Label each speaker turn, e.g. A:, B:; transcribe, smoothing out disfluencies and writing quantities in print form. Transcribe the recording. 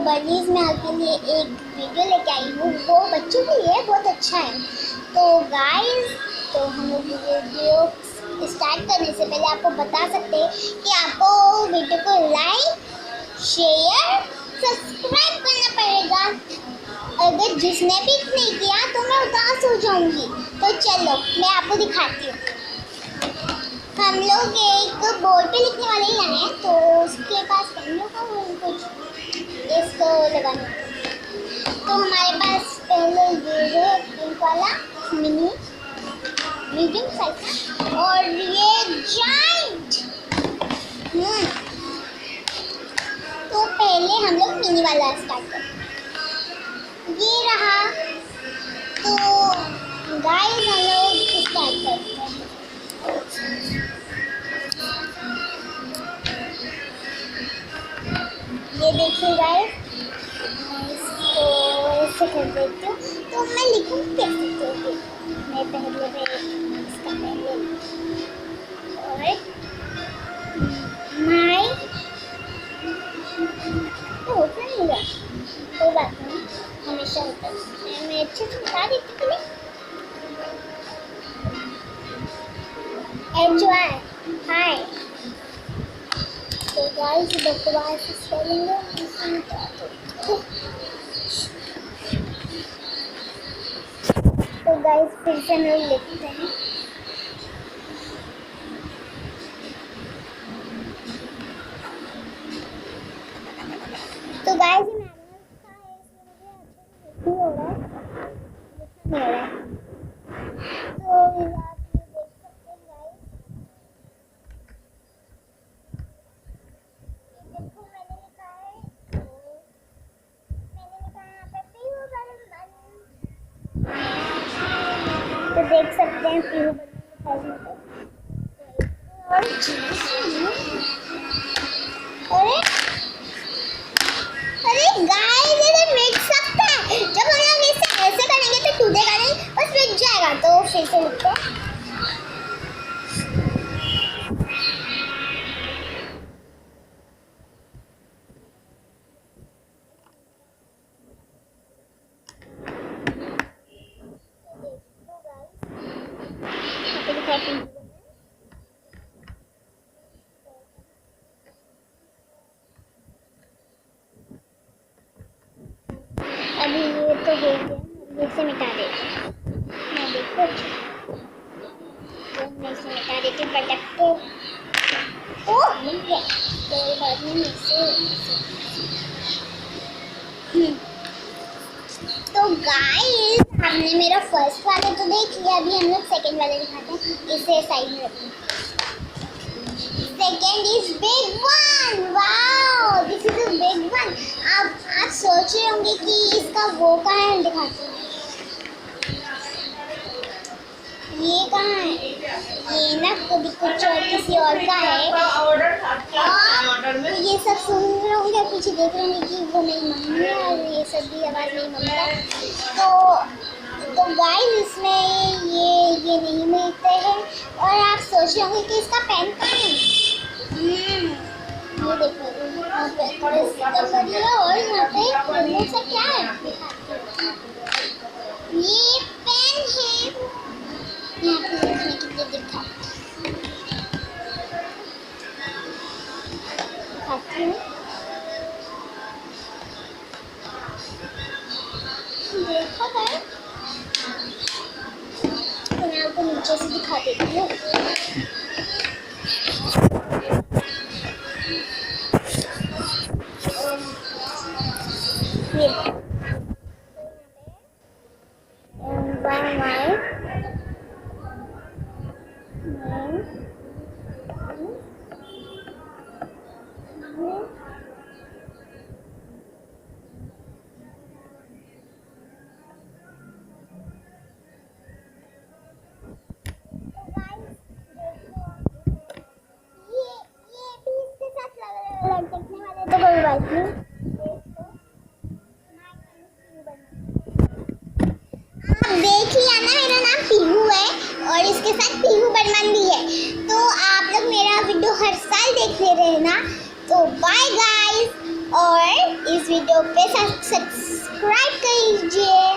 A: बर्डीज में आपके लिए एक वीडियो लेके आई हूँ, वो बच्चों के लिए बहुत अच्छा है। तो गाइस, तो हम लोग वीडियो स्टार्ट करने से पहले आपको बता सकते हैं कि आपको वीडियो को लाइक, शेयर, सब्सक्राइब करना पड़ेगा। अगर जिसने भी नहीं किया तो मैं उदास हो जाऊंगी। तो चलो मैं आपको दिखाती हूँ। हम लोग एक बोर्ड पे लिखने वाले ही लाए हैं, तो उसके पास पेन होगा कुछ इसको लगाना। तो हमारे पास पहले ये है पिंक वाला मीडियम साइज का, और ये जायंट। तो पहले हम लोग मिनी वाला स्टार्ट करते हैं। ये रहा। तो गाइस हम लोग स्टार्ट करते हैं। ये देखिए गाइस, मैं इसको ऐसे कर देती हूँ। तो मैं लिखूँ कैसे? तो मैं पहले इसका पहले और माई तो होता नहीं होगा, कोई बात नहीं, हमेशा होता है। मैं अच्छे से बता देती हूँ। एंजॉय हाय। तो गाइस बकवास करेंगे। तो गाइस फिर से हम लोग लिखते हैं। तो गाइस ये मैनुअल का है, इसमें मुझे अच्छे से नहीं हो रहा है, लिखना नहीं हो रहा है। तो आप ये देख सकते हैं गाइस, ये देखो मैंने लिखा है, यहाँ पे पीहू बर्मन। तो देख सकते हैं पीहू बर्मन। और अरे गाइस ये मिट सकता है। जब हम लोग इसे ऐसे करेंगे तो टूटेगा नहीं, बस मिट जाएगा। तो फिर से लिखते हैं। अभी ये तो हो गया, इसे मिटा देते हैं। मैं देखो तो मैं इसे मिटा देती हूँ पटक के। ओह मिल गया। तो बाद में तो गाइस हमने मेरा फर्स्ट वाला तो देख लिया, अभी हम लोग सेकंड वाला दिखाते हैं। इसे साइड में रखते हैं। Second is big one. Wow this is a big one. आप सोच रहे होंगे कि इसका वो कहाँ है, दिखाते हैं। ये कहाँ है? ये ना कभी कुछ और किसी और का है। तो ये सब सुन रहे होंगे, पीछे देख रहे होंगे कि वो मेरी मम्मी है, और ये सब भी आवाज़ मेरी मम्मी का। तो गाइस इसमें ये नहीं मिलते हैं। और आप सोच रहे होंगे कि इसका पेन कहाँ है। ये देखो यहाँ पे और यहाँ पे से क्या है, ये पेन है। यहाँ पे लिखने के लिए दिखाती हूँ। देखो गाइस, तो मैं आपको नीचे से दिखा देती हूँ। तो कोई बात नहीं। आप देख लिया ना, मेरा नाम पीहू है और इसके साथ पीहू बर्मन भी है। तो आप लोग मेरा वीडियो हर साल देखते रहना। तो बाय गाइस, और इस वीडियो पे सब्सक्राइब कीजिए